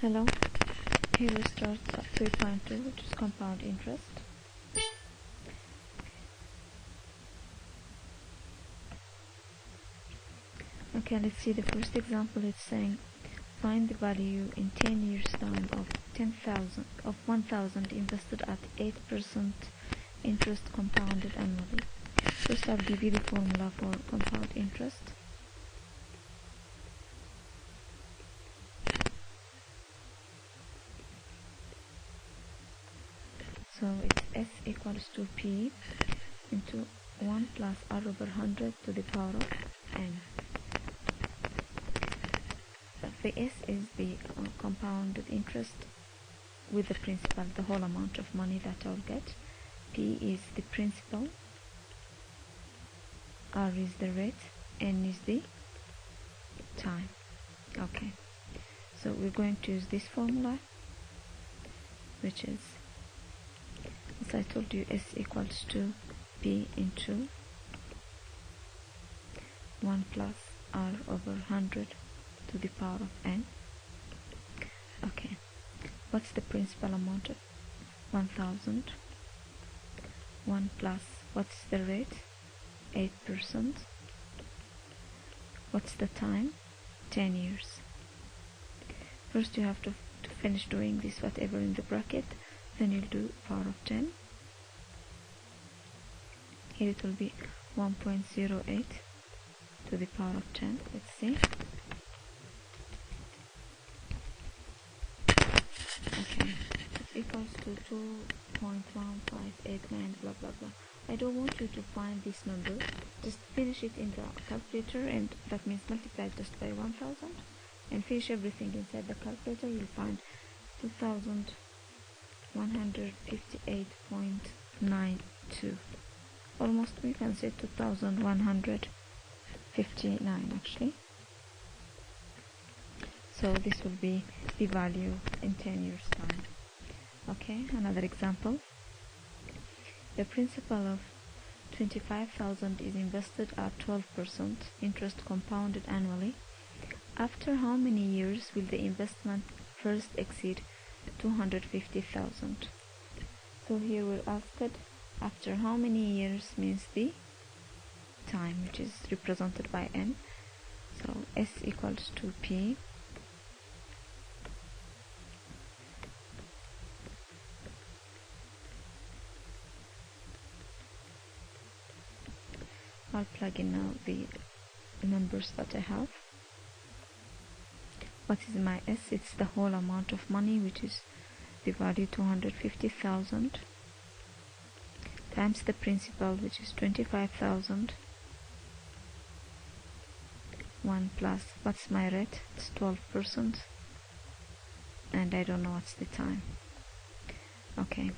Hello, here we start 3.2, which is compound interest. Okay, let's see the first example. It's saying find the value in 10 years time of 1,000 invested at 8% interest compounded annually. First I'll give you the formula for compound interest. So it's S equals to P into 1 plus R over 100 to the power of N. The S is the compounded interest with the principal, the whole amount of money that I'll get. P is the principal, R is the rate, N is the time. Okay, so we're going to use this formula, which is, as I told you, S equals to P into 1 plus R over 100 to the power of N. Okay, what's the principal amount of 1,000? 1 plus, what's the rate? 8%. What's the time? 10 years. First you have to finish doing this, whatever in the bracket, then you'll do power of 10. Here it will be 1.08 to the power of 10. Let's see. Okay, it's equals to 2.1589 blah blah blah. I don't want you to find this number, just finish it in the calculator, and that means multiply just by 1000 and finish everything inside the calculator. You'll find 2158.92. almost, we can say 2159 actually. So this will be the value in 10 years time. Okay, another example. The principal of 25,000 is invested at 12% interest compounded annually. After how many years will the investment first exceed 250,000? So here we're asked after how many years means the time, which is represented by N. So S equals to P I'll plug in now the numbers that I have. What is my S? It's the whole amount of money, which is the value 250,000 times the principal, which is 25,000. 1 plus, what's my rate? It's 12%, and I don't know what's the time. Okay.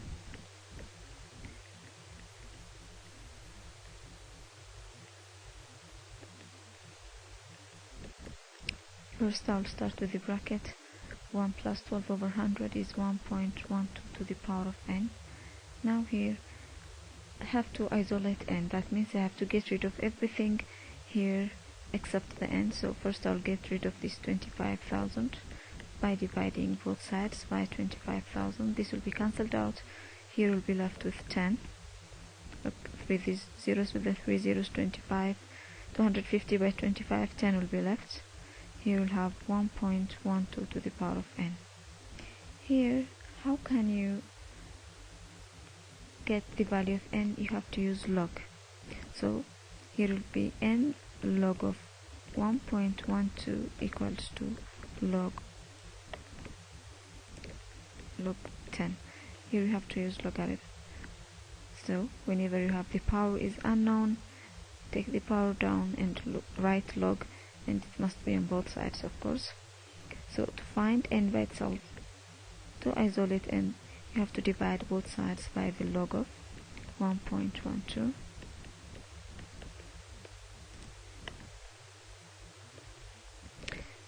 First I'll start with the bracket. 1 plus 12 over 100 is 1.12 to the power of N. Now here I have to isolate N. That means I have to get rid of everything here except the N. So first I'll get rid of this 25,000 by dividing both sides by 25,000. This will be cancelled out. Here will be left with 10. Look, with these zeros, with the 3 zeros, 25. 250 by 25, 10 will be left. Here we'll have 1.12 to the power of N. Here, how can you get the value of N? You have to use log. So here will be N log of 1.12 equals to log 10. Here you have to use logarithm. So whenever you have the power is unknown, take the power down and write log, and it must be on both sides, of course. So to find N by itself, to isolate N, you have to divide both sides by the log of 1.12.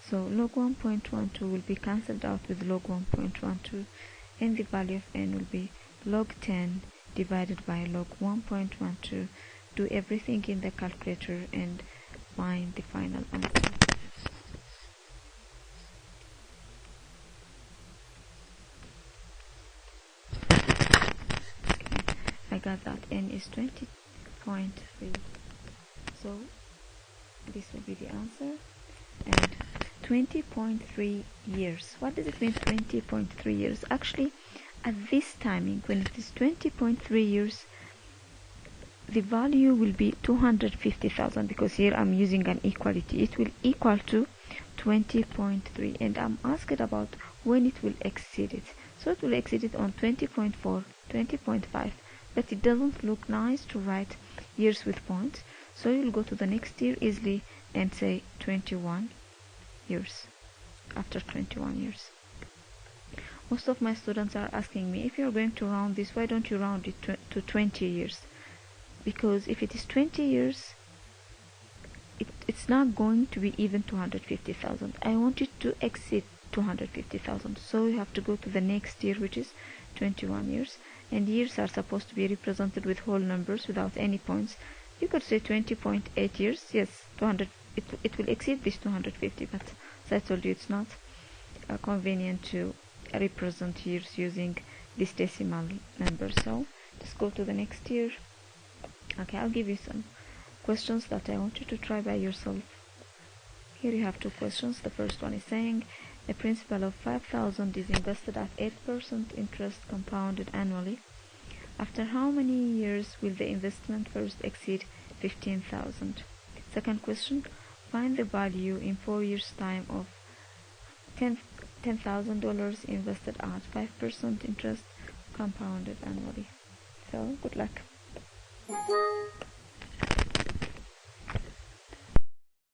So log 1.12 will be cancelled out with log 1.12, and the value of N will be log 10 divided by log 1.12. Do everything in the calculator and find the final answer. got that n is 20.3. So this will be the answer. And 20.3 years. What does it mean, 20.3 years? Actually, at this timing, when it is 20.3 years, the value will be 250,000, because here I'm using an equality. It will equal to 20.3, and I'm asked about when it will exceed it. So it will exceed it on 20.4, 20.5, but it doesn't look nice to write years with points. So you'll go to the next year easily and say 21 years. After 21 years. Most of my students are asking me, if you're going to round this, why don't you round it to 20 years? Because if it is 20 years, it's not going to be even 250,000. I want it to exceed 250,000. So you have to go to the next year, which is 21 years. And years are supposed to be represented with whole numbers without any points. You could say 20.8 years. Yes, 200. It will exceed this 250, but as I told you, it's not convenient to represent years using this decimal number. So just go to the next year. Okay, I'll give you some questions that I want you to try by yourself. Here you have two questions. The first one is saying a principal of 5,000 is invested at 8% interest compounded annually. After how many years will the investment first exceed 15,000? Second question, find the value in 4 years' time of $10,000 invested at 5% interest compounded annually. So good luck.